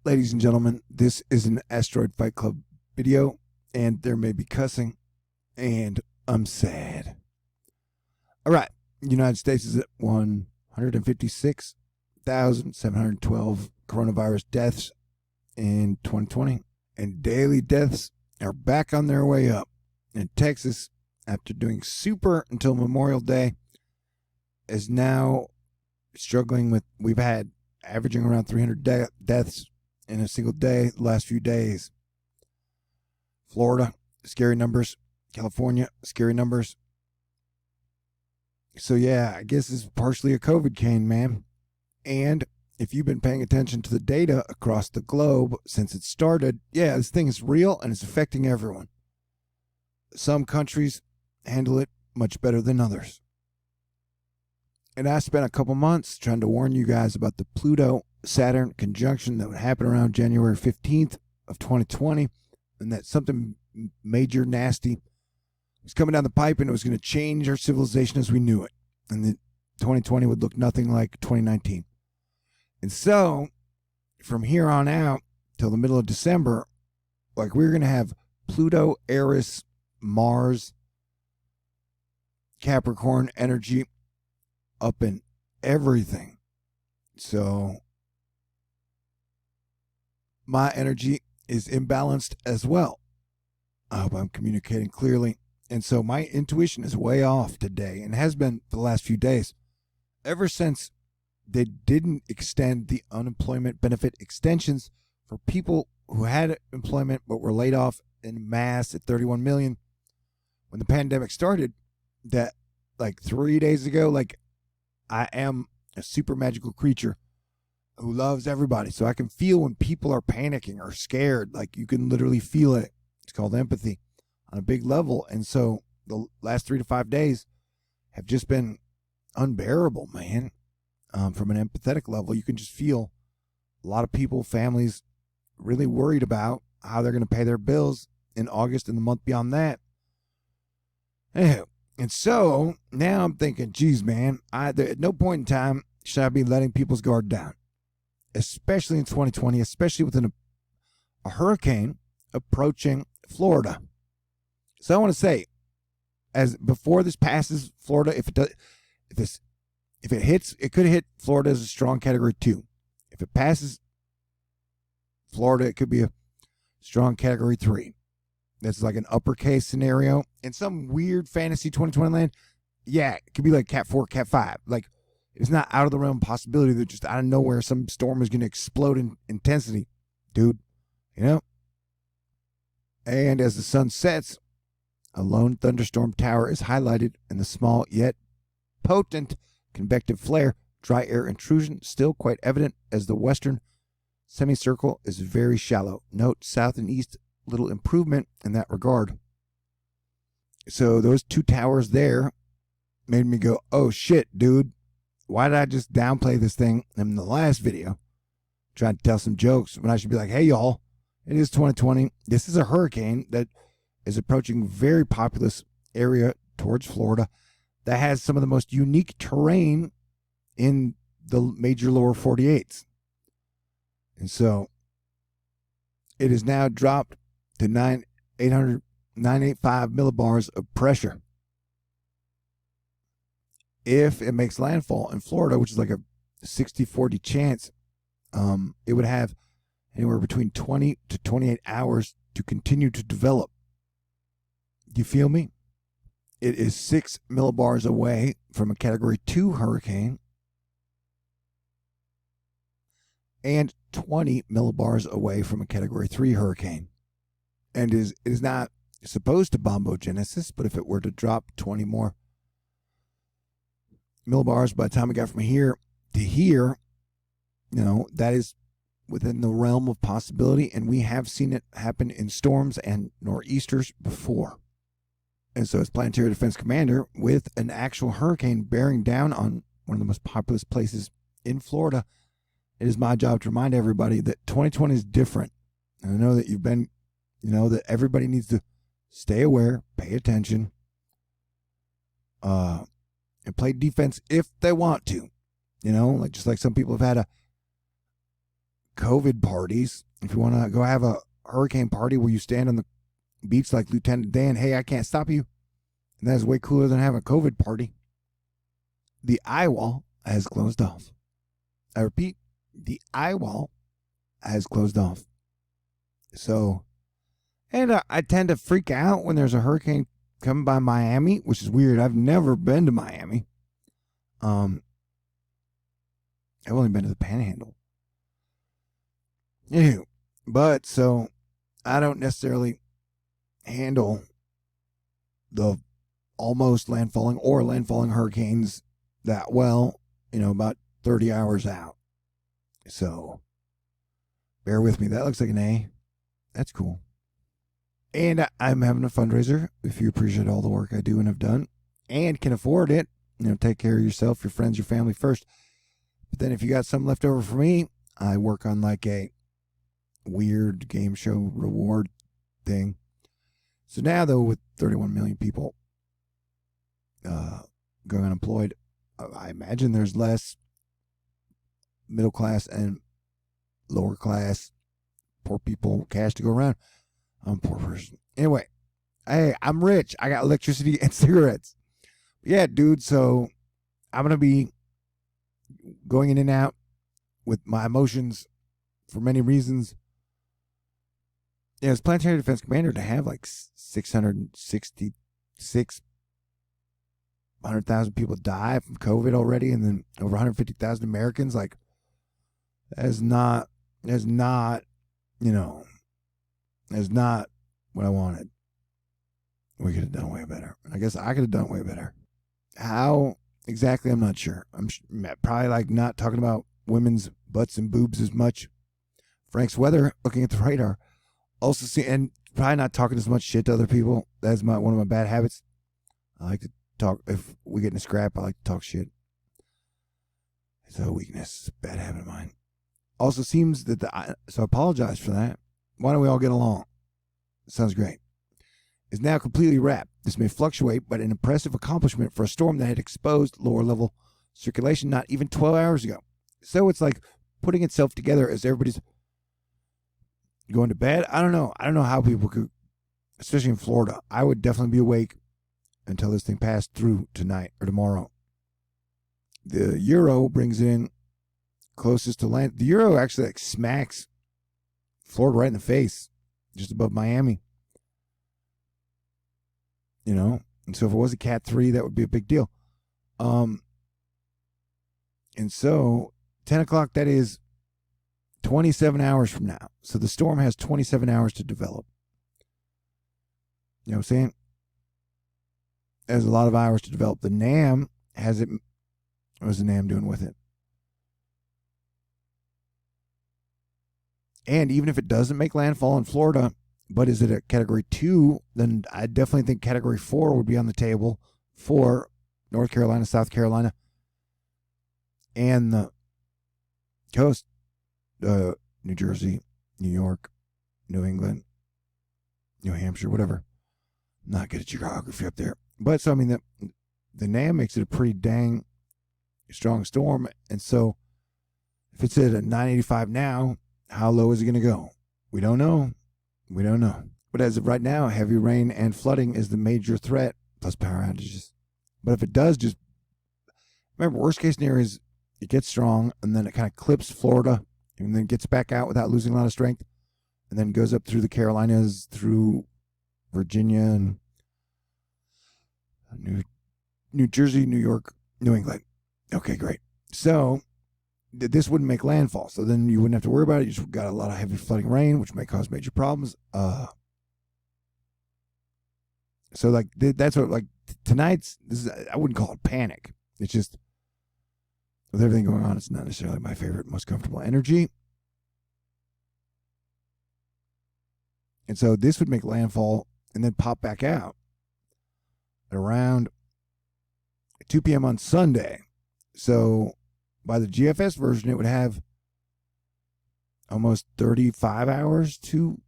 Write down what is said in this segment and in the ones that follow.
Ladies and gentlemen, this is an Asteroid Fight Club video, and there may be cussing, and I'm sad. All right, the United States is at 156,712 coronavirus deaths in 2020, and daily deaths are back on their way up. In Texas, after doing super until Memorial Day, is now struggling with, we've had averaging around 300 deaths in a single day the last few days. Florida, scary numbers. California, scary numbers. So yeah, I guess it's partially a COVID cane, man. And if you've been paying attention to the data across the globe since it started, yeah, this thing is real and it's affecting everyone. Some countries handle it much better than others. And I spent a couple months trying to warn you guys about the Pluto-Saturn conjunction that would happen around January 15th of 2020, and that something major nasty was coming down the pipe and it was going to change our civilization as we knew it. And that 2020 would look nothing like 2019. And so, from here on out till the middle of December, like, we're going to have Pluto, Eris, Mars, Capricorn energy up in everything. So my energy is imbalanced as well. I hope I'm communicating clearly. And so my intuition is way off today, and has been for the last few days. Ever since they didn't extend the unemployment benefit extensions for people who had employment but were laid off in mass at 31 million when the pandemic started, that like 3 days ago, like, I am a super magical creature who loves everybody. So I can feel when people are panicking or scared. Like, you can literally feel it. It's called empathy on a big level. And so the last 3 to 5 days have just been unbearable, man. From an empathetic level, you can just feel a lot of people, families, really worried about how they're going to pay their bills in August and the month beyond that. Anyhow. And so now I'm thinking, geez, man, at no point in time should I be letting people's guard down, especially in 2020, especially within a hurricane approaching Florida. So I want to say, as before this passes Florida, if it hits, it could hit Florida as a strong Category 2. If it passes Florida, it could be a strong Category 3. That's like an uppercase scenario. In some weird fantasy 2020 land, yeah, it could be like Cat 4, Cat 5. Like, it's not out of the realm of possibility that just out of nowhere some storm is going to explode in intensity, dude. You know? And as the sun sets, a lone thunderstorm tower is highlighted, and the small yet potent convective flare, dry air intrusion, still quite evident as the western semicircle is very shallow. Note south and east, little improvement in that regard. So those two towers there made me go, oh shit, dude. Why did I just downplay this thing in the last video? Trying to tell some jokes when I should be like, hey y'all, it is 2020. This is a hurricane that is approaching very populous area towards Florida that has some of the most unique terrain in the major lower 48s. And so it is now dropped to 985 millibars of pressure. If it makes landfall in Florida, which is like a 60-40 chance, it would have anywhere between 20 to 28 hours to continue to develop. Do you feel me? It is 6 millibars away from a Category 2 hurricane and 20 millibars away from a Category 3 hurricane. And it is not supposed to bombogenesis, but if it were to drop 20 more millibars by the time we got from here to here, you know, that is within the realm of possibility, and we have seen it happen in storms and nor'easters before. And so as Planetary Defense Commander, with an actual hurricane bearing down on one of the most populous places in Florida, it is my job to remind everybody that 2020 is different. And I know that you've been, you know, that everybody needs to stay aware, pay attention, and play defense if they want to. You know, like just like some people have had a COVID parties. If you want to go have a hurricane party where you stand on the beach like Lieutenant Dan, hey, I can't stop you. And that is way cooler than having a COVID party. The eye wall has closed off. I repeat, the eye wall has closed off. So, and I tend to freak out when there's a hurricane coming by Miami, which is weird. I've never been to Miami. I've only been to the Panhandle. Anywho, but so I don't necessarily handle the almost landfalling or landfalling hurricanes that well, about 30 hours out. So bear with me. That looks like an A. That's cool. And I'm having a fundraiser. If you appreciate all the work I do and have done and can afford it, take care of yourself, your friends, your family first. But then if you got something left over for me, I work on like a weird game show reward thing. So now, though, with 31 million people going unemployed, I imagine there's less middle class and lower class poor people cash to go around. I'm a poor person. Anyway, hey, I'm rich. I got electricity and cigarettes. Yeah, dude, so I'm going to be going in and out with my emotions for many reasons. Yeah, as Planetary Defense Commander, to have like 600,000 people die from COVID already, and then over 150,000 Americans, like, that's not what I wanted. We could have done way better. I guess I could have done way better. How exactly, I'm not sure. I'm probably like not talking about women's butts and boobs as much. Frank's weather, looking at the radar. Also, and probably not talking as much shit to other people. That's one of my bad habits. I like to talk. If we get in a scrap, I like to talk shit. It's a weakness, bad habit of mine. Also seems that so I apologize for that. Why don't we all get along? Sounds great. Is now completely wrapped. This may fluctuate, but an impressive accomplishment for a storm that had exposed lower level circulation not even 12 hours ago. So it's like putting itself together as everybody's going to bed. I don't know how people could, especially in Florida. I would definitely be awake until this thing passed through tonight or tomorrow. The Euro brings in closest to land. The Euro actually like smacks Florida right in the face, just above Miami. And so if it was a Cat 3, that would be a big deal. And so 10 o'clock, that is 27 hours from now. So the storm has 27 hours to develop. You know what I'm saying? There's a lot of hours to develop. The NAM has it. What's the NAM doing with it? And even if it doesn't make landfall in Florida, but is it a Category 2, then I definitely think Category 4 would be on the table for North Carolina, South Carolina, and the coast, New Jersey, New York, New England, New Hampshire, whatever. Not good at geography up there. But so, I mean, the NAM makes it a pretty dang strong storm. And so if it's at a 985 now, how low is it going to go? We don't know. But as of right now, heavy rain and flooding is the major threat, plus power outages. But if it does, just remember, worst case scenario is it gets strong, and then it kind of clips Florida, and then gets back out without losing a lot of strength, and then goes up through the Carolinas, through Virginia, and New Jersey, New York, New England. Okay, great. So this wouldn't make landfall, so then you wouldn't have to worry about it. You just got a lot of heavy flooding rain, which may cause major problems. So like that's what, like, tonight's, I wouldn't call it panic. It's just, with everything going on, it's not necessarily my favorite, most comfortable energy. And so this would make landfall and then pop back out at around 2 p.m. on Sunday. So by the GFS version, it would have almost 35 hours to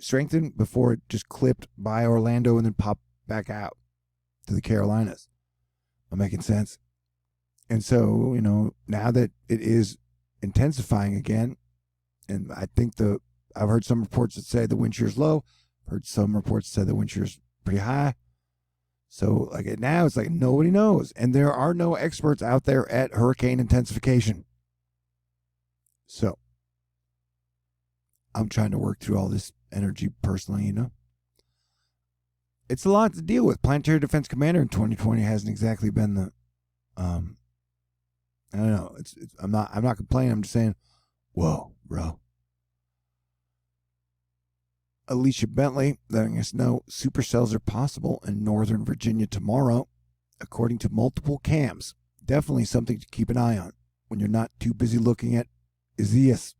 strengthen before it just clipped by Orlando and then popped back out to the Carolinas. I'm making sense. And so, now that it is intensifying again, And I think I've heard some reports that say the wind shear is low. I've heard some reports that say the wind shear is pretty high. So like now it's like nobody knows. And there are no experts out there at hurricane intensification. So I'm trying to work through all this energy personally, you know. It's a lot to deal with. Planetary Defense Commander in 2020 hasn't exactly been the I don't know. I'm not complaining. I'm just saying, whoa, bro. Alicia Bentley letting us know supercells are possible in Northern Virginia tomorrow, according to multiple cams. Definitely something to keep an eye on when you're not too busy looking at Isaias.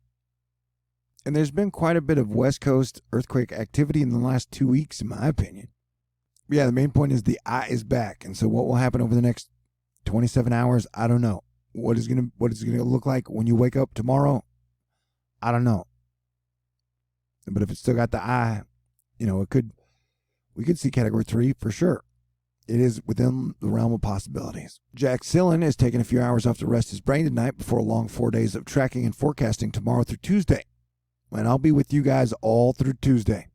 And there's been quite a bit of West Coast earthquake activity in the last 2 weeks, in my opinion. But yeah, the main point is the eye is back. And so what will happen over the next 27 hours, I don't know. What is it gonna look like when you wake up tomorrow? I don't know. But if it's still got the eye, you know, we could see category 3 for sure. It is within the realm of possibilities. Jack Sillen is taking a few hours off to rest his brain tonight before a long 4 days of tracking and forecasting tomorrow through Tuesday. And I'll be with you guys all through Tuesday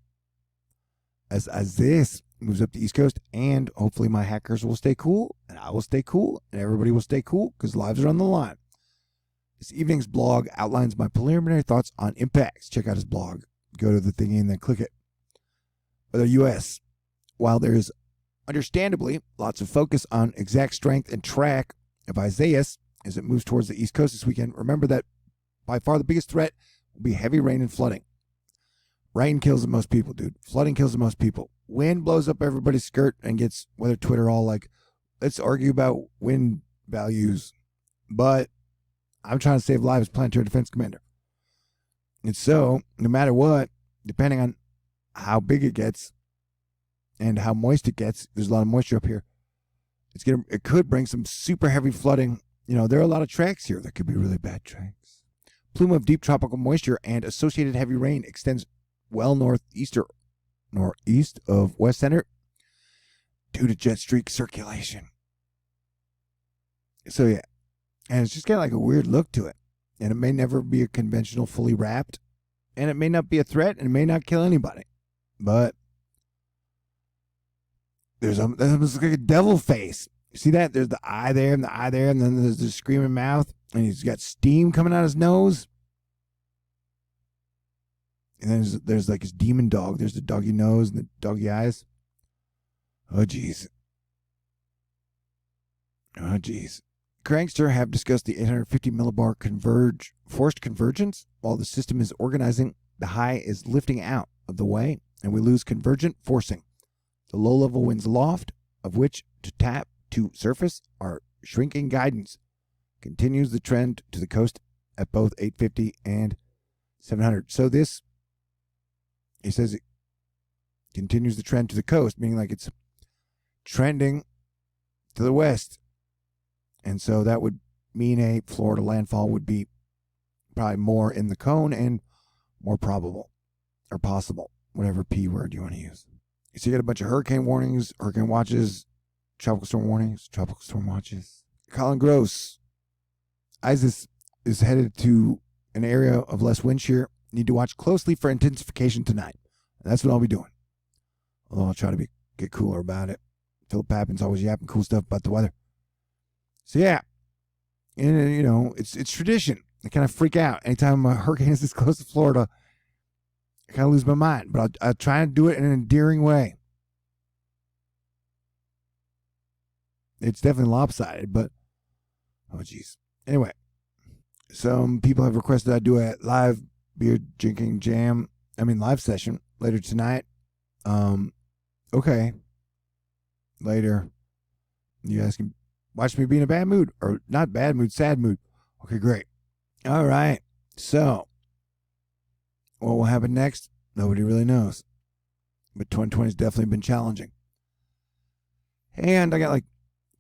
as Isaias moves up the East Coast, and hopefully my hackers will stay cool, and I will stay cool, and everybody will stay cool because lives are on the line. This evening's blog outlines my preliminary thoughts on impacts. Check out his blog. Go to the thingy and then click it. For the U.S., while there is understandably lots of focus on exact strength and track of Isaias as it moves towards the East Coast this weekend, remember that by far the biggest threat will be heavy rain and flooding. Rain kills the most people, dude. Flooding kills the most people. Wind blows up everybody's skirt and gets Weather Twitter all like, let's argue about wind values. But I'm trying to save lives, Planetary Defense Commander. And so, no matter what, depending on how big it gets and how moist it gets, there's a lot of moisture up here. It could bring some super heavy flooding. You know, there are a lot of tracks here that could be really bad tracks. Plume of deep tropical moisture and associated heavy rain extends well northeast of West Center due to jet streak circulation. So yeah, and it's just got like a weird look to it. And it may never be a conventional fully wrapped, and it may not be a threat, and it may not kill anybody. But there's almost like a devil face. You see that? There's the eye there, and the eye there, and then there's the screaming mouth, and he's got steam coming out his nose. And then there's like his demon dog. There's the doggy nose and the doggy eyes. Oh, jeez. Oh, jeez. Crankster have discussed the 850 millibar forced convergence. While the system is organizing, the high is lifting out of the way, and we lose convergent forcing. The low-level winds aloft, of which to tap to surface are shrinking guidance, continues the trend to the coast at both 850 and 700. So this, he says, it continues the trend to the coast, meaning like it's trending to the west. And so that would mean a Florida landfall would be probably more in the cone and more probable or possible, whatever P word you want to use. So you got a bunch of hurricane warnings, hurricane watches, tropical storm warnings, tropical storm watches. Colin Gross, Isaias is headed to an area of less wind shear. Need to watch closely for intensification tonight. And that's what I'll be doing. Although I'll try to get cooler about it. Philip Pappin's always yapping cool stuff about the weather. So yeah, and you know, it's tradition. I kind of freak out anytime a hurricane is this close to Florida. I kind of lose my mind, but I'll try and do it in an endearing way. It's definitely lopsided, but oh geez. Anyway, some people have requested I do a live beer drinking live session later tonight. Okay. Later, you guys can watch me be in a bad mood, or not bad mood, sad mood. Okay, great. All right. So, what will happen next? Nobody really knows. But 2020 has definitely been challenging. And I got like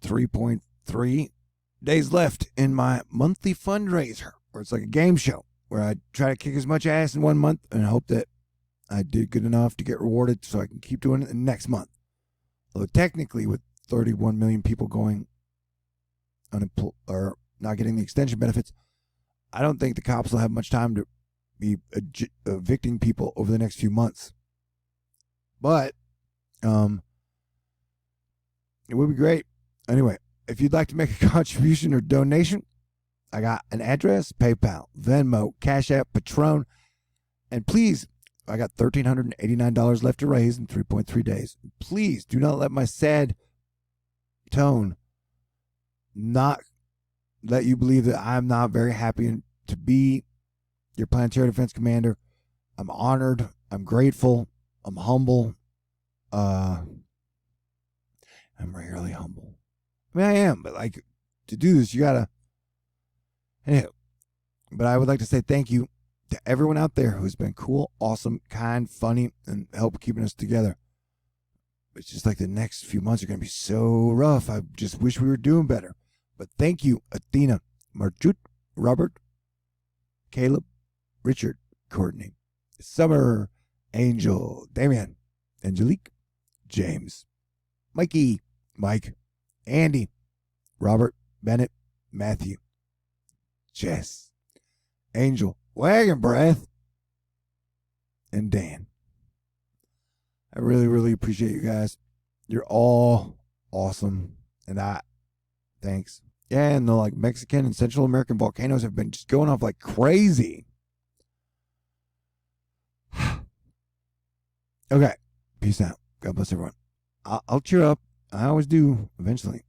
3.3 days left in my monthly fundraiser, where it's like a game show, where I try to kick as much ass in 1 month and hope that I did good enough to get rewarded so I can keep doing it the next month. Although technically, with 31 million people going unemployed or not getting the extension benefits, I don't think the cops will have much time to be evicting people over the next few months. But it would be great. Anyway, if you'd like to make a contribution or donation, I got an address: PayPal, Venmo, Cash App, Patron. And please, I got $1,389 left to raise in 3.3 days. Please do not let my sad tone not let you believe that I'm not very happy to be your planetary defense commander. I'm honored. I'm grateful. I'm humble. I'm rarely humble. I mean, I am, but like, to do this, you gotta. Anyway, but I would like to say thank you to everyone out there who's been cool, awesome, kind, funny, and help keeping us together. It's just like the next few months are going to be so rough. I just wish we were doing better. But thank you, Athena, Marchut, Robert, Caleb, Richard, Courtney, Summer, Angel, Damian, Angelique, James, Mikey, Mike, Andy, Robert, Bennett, Matthew, Jess, Angel, Wagon Breath, and Dan. I really, really appreciate you guys. You're all awesome. And thanks. Yeah, and the like Mexican and Central American volcanoes have been just going off like crazy. Okay. Peace out. God bless everyone. I'll cheer up. I always do eventually.